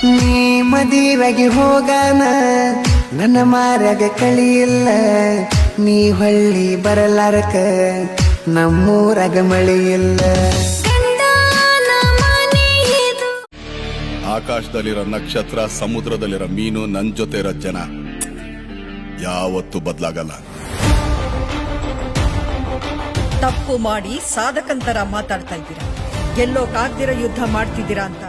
ನೀ ಮದುವೆಗೆ ಹೋಗಾನ ನನ್ನ ಮಾರ್ಯಾಗ ಕಳಿಯಿಲ್ಲ, ನೀ ಹೊಳ್ಳಿ ಬರಲಾರಕ ನಮ್ಮೂರಾಗ ಮಳೆಯಿಲ್ಲ. ಆಕಾಶದಲ್ಲಿರೋ ನಕ್ಷತ್ರ, ಸಮುದ್ರದಲ್ಲಿರೋ ಮೀನು, ನನ್ ಜೊತೆ ಇರೋ ಜನ ಯಾವತ್ತೂ ಬದಲಾಗಲ್ಲ. ತಪ್ಪು ಮಾಡಿ ಸಾಧಕಂತರ ಮಾತಾಡ್ತಾ ಇದ್ದೀರಾ, ಗೆಲ್ಲೋಕಾಗ್ದಿರೋ ಯುದ್ಧ ಮಾಡ್ತಿದ್ದೀರಾ ಅಂತ